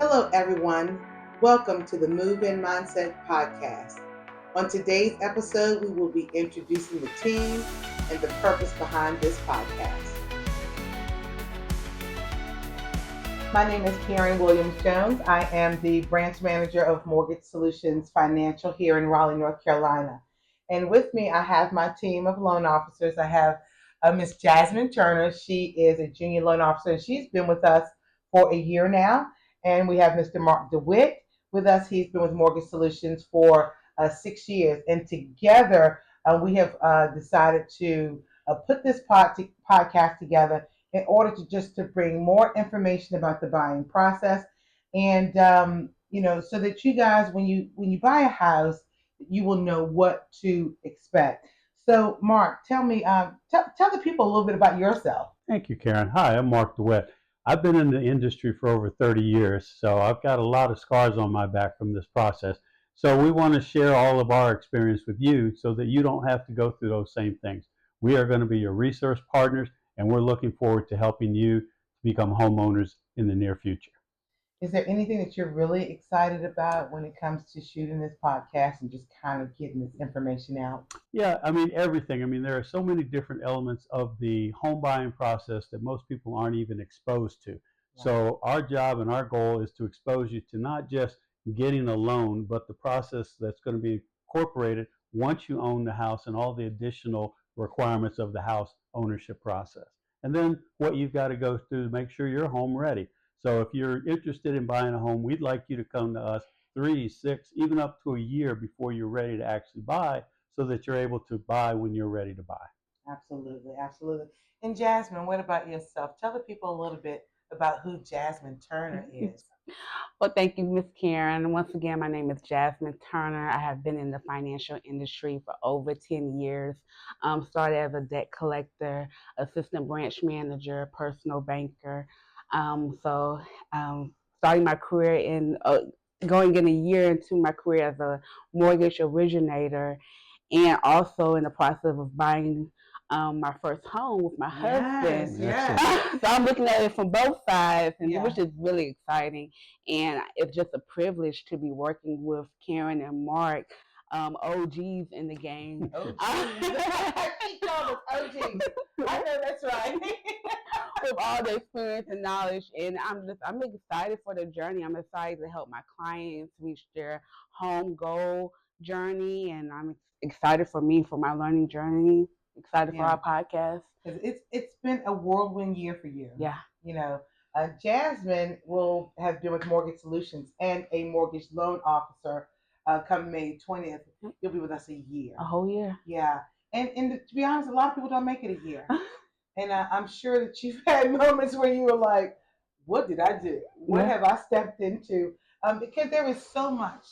Hello, everyone. Welcome to the Move In Mindset podcast. On today's episode, we will be introducing the team and the purpose behind this podcast. My name is Karen Williams-Jones. I am the branch manager of Mortgage Solutions Financial here in Raleigh, North Carolina. And with me, I have my team of loan officers. I have Miss Jasimine Turner. She is a junior loan officer, and she's been with us for a year now. And we have Mr. Mark Dewitt with us. He's been with Mortgage Solutions for 6 years. And together, we have decided to put this podcast together in order to bring more information about the buying process, and so that you guys, when you buy a house, you will know what to expect. So, Mark, tell me, tell the people a little bit about yourself. Thank you, Karen. Hi, I'm Mark Dewitt. I've been in the industry for over 30 years, so I've got a lot of scars on my back from this process. So we want to share all of our experience with you so that you don't have to go through those same things. We are going to be your resource partners, and we're looking forward to helping you become homeowners in the near future. Is there anything that you're really excited about when it comes to shooting this podcast and just kind of getting this information out? Yeah, everything. There are so many different elements of the home buying process that most people aren't even exposed to. Yeah. So our job and our goal is to expose you to not just getting a loan, but the process that's going to be incorporated once you own the house and all the additional requirements of the house ownership process. And then what you've got to go through to make sure you're home ready. So if you're interested in buying a home, we'd like you to come to us 3, 6, even up to a year before you're ready to actually buy, so that you're able to buy when you're ready to buy. Absolutely, absolutely. And Jasimine, what about yourself? Tell the people a little bit about who Jasimine Turner is. Well, thank you, Miss Karen. Once again, my name is Jasimine Turner. I have been in the financial industry for over 10 years. Started as a debt collector, assistant branch manager, personal banker. So, starting my career going in a year into my career as a mortgage originator, and also in the process of buying my first home with my husband. Yes. So I'm looking at it from both sides, and Yeah. which is really exciting. And it's just a privilege to be working with Karen and Mark, OGs in the game. OGs. He called us OGs. I know that's right. With all the experience and knowledge, and I'm excited for the journey. I'm excited to help my clients reach their home goal journey, and I'm excited for my learning journey. Excited for our podcast. It's been a whirlwind year for you. Yeah. Jasimine will have been with Mortgage Solutions and a mortgage loan officer come May 20th. You'll be with us a year. A whole year. Yeah. And to be honest, a lot of people don't make it a year. And I'm sure that you've had moments where you were like, what did I do? What have I stepped into? Because there is so much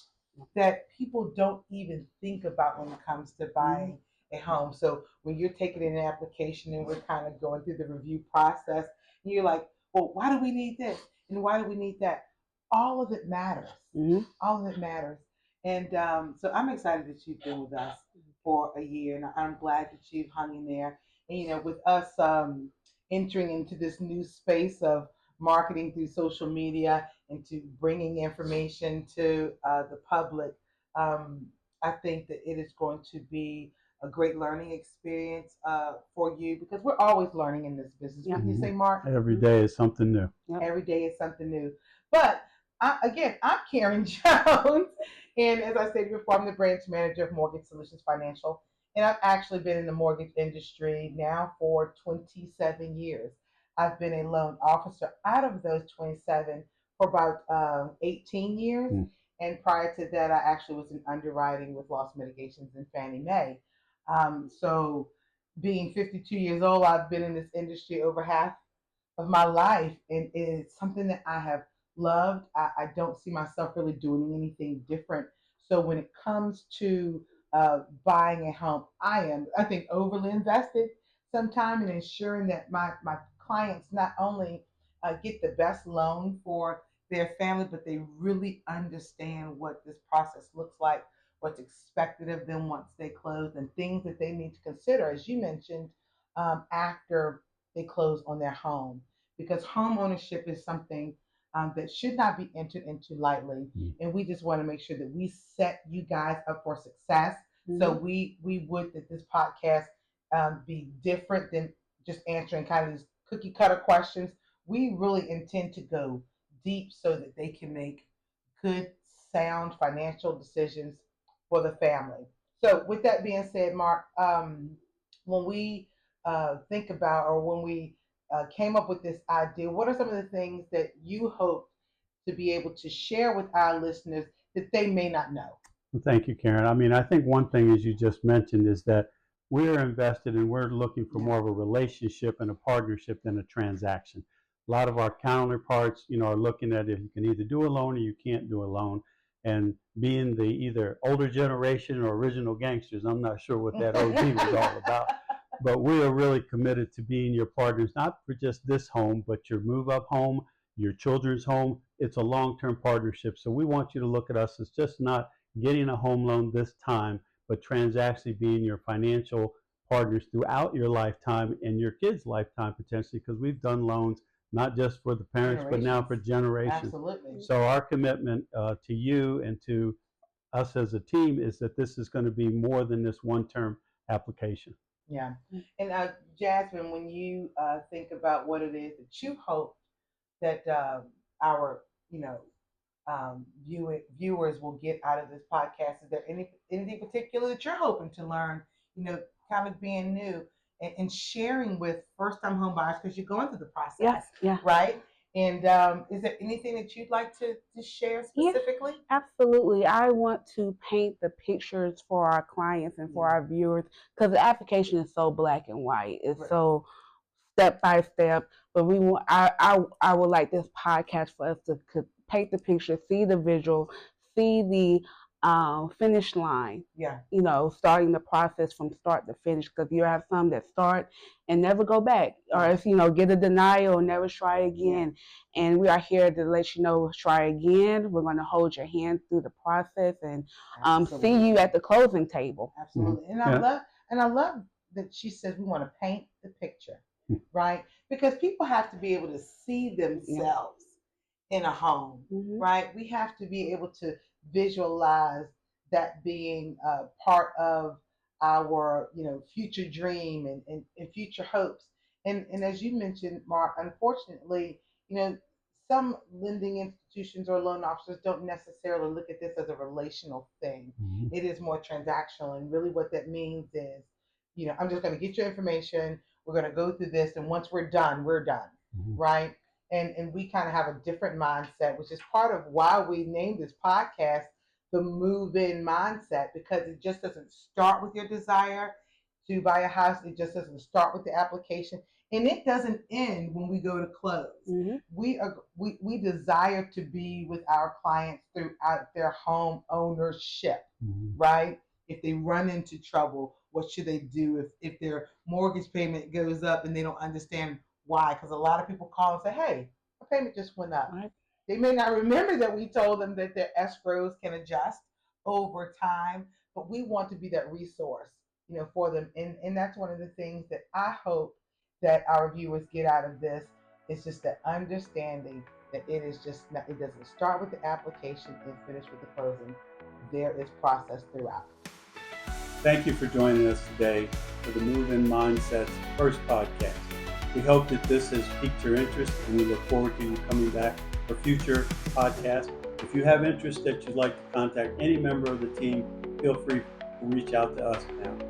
that people don't even think about when it comes to buying a home. So when you're taking in an application and we're kind of going through the review process, and you're like, well, why do we need this? And why do we need that? All of it matters. All of it matters. And so I'm excited that you've been with us for a year, and I'm glad that you've hung in there. And with us entering into this new space of marketing through social media and to bringing information to the public, I think that it is going to be a great learning experience for you, because we're always learning in this business. Yeah. Wouldn't you say, Mark? Every day is something new. Yep. Every day is something new. But again, I'm Karen Jones. And as I said before, I'm the branch manager of Mortgage Solutions Financial. And I've actually been in the mortgage industry now for 27 years. I've been a loan officer out of those 27 for about 18 years. And prior to that, I actually was in underwriting with loss mitigations in Fannie Mae. So being 52 years old, I've been in this industry over half of my life, and it's something that I have loved. I don't see myself really doing anything different. So when it comes to buying a home, I think, overly invested sometime in ensuring that my clients not only get the best loan for their family, but they really understand what this process looks like, what's expected of them once they close, and things that they need to consider, as you mentioned, after they close on their home. Because home ownership is something that should not be entered into lightly. And we just want to make sure that we set you guys up for success. So we would that this podcast be different than just answering kind of these cookie cutter questions. We really intend to go deep so that they can make good, sound financial decisions for the family. So, with that being said, Mark, when we think about or when we came up with this idea, what are some of the things that you hope to be able to share with our listeners that they may not know? Well, thank you, Karen. I mean, I think one thing, as you just mentioned, is that we're invested and we're looking for more of a relationship and a partnership than a transaction. A lot of our counterparts, are looking at if you can either do a loan or you can't do a loan. And being the either older generation or original gangsters, I'm not sure what that OG was all about. But we are really committed to being your partners, not for just this home, but your move up home, your children's home. It's a long-term partnership. So we want you to look at us as just not getting a home loan this time, but transactionally being your financial partners throughout your lifetime and your kids' lifetime potentially, because we've done loans not just for the parents, but now for generations. Absolutely. So our commitment to you and to us as a team is that this is going to be more than this one-term application. Yeah. And Jasimine, when you think about what it is that you hope that our, viewers will get out of this podcast, is there anything particular that you're hoping to learn, kind of being new and sharing with first-time home buyers, because you're going through the process, right? And is there anything that you'd like to share specifically? Yeah, absolutely. I want to paint the pictures for our clients and for our viewers, because the application is so black and white. It's so step by step. But we want I would like this podcast for us to paint the picture, see the visual, see the finish line. Yeah. Starting the process from start to finish, because you have some that start and never go back, or if get a denial and never try again. And we are here to let you know, try again. We're going to hold your hand through the process and see you at the closing table. Absolutely. And I love that she says we want to paint the picture, right? Because people have to be able to see themselves in a home, right? We have to be able to visualize that being part of our future dream and future hopes. And as you mentioned, Mark, unfortunately, some lending institutions or loan officers don't necessarily look at this as a relational thing. It is more transactional, and really what that means is, I'm just going to get your information, we're going to go through this, and once we're done, right? And we kind of have a different mindset, which is part of why we named this podcast the move-in mindset, because it just doesn't start with your desire to buy a house. It just doesn't start with the application, and it doesn't end when we go to close. We desire to be with our clients throughout their home ownership, right? If they run into trouble, what should they do if their mortgage payment goes up and they don't understand why? Because a lot of people call and say, hey, my payment just went up. Right. They may not remember that we told them that their escrows can adjust over time, but we want to be that resource, for them. And that's one of the things that I hope that our viewers get out of this. It's just that understanding that it doesn't start with the application and finish with the closing. There is process throughout. Thank you for joining us today for the Move-In Mindset's first podcast. We hope that this has piqued your interest, and we look forward to you coming back for future podcasts. If you have interest that you'd like to contact any member of the team, feel free to reach out to us now.